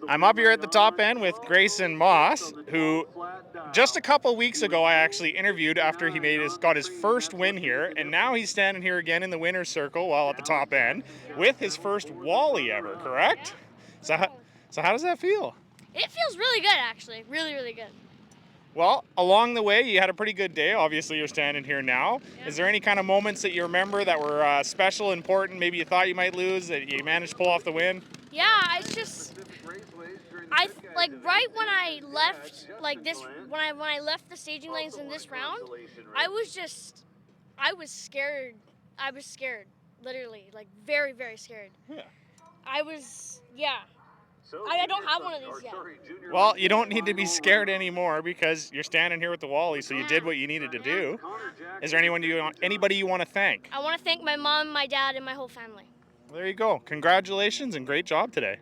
I'm up here at the top end with Greyson Maas, who just a couple weeks ago I actually interviewed after he got his first win here, and now he's standing here again in the winner's circle while at the top end with his first Wally ever, correct? So, so how does that feel? It feels really good, actually. Really, really good. Well, along the way, you had a pretty good day. Obviously, you're standing here now. Yeah. Is there any kind of moments that you remember that were special, important, maybe you thought you might lose, that you managed to pull off the win? Yeah, like right when I left, like this, when I left the staging lanes in this round, I was scared. I was scared, literally, like very, very scared. Yeah. I don't have one of these yet. Well, you don't need to be scared anymore because you're standing here with the Wally, so you did what you needed to do. Is there anybody you want to thank? I want to thank my mom, my dad, and my whole family. There you go. Congratulations and great job today.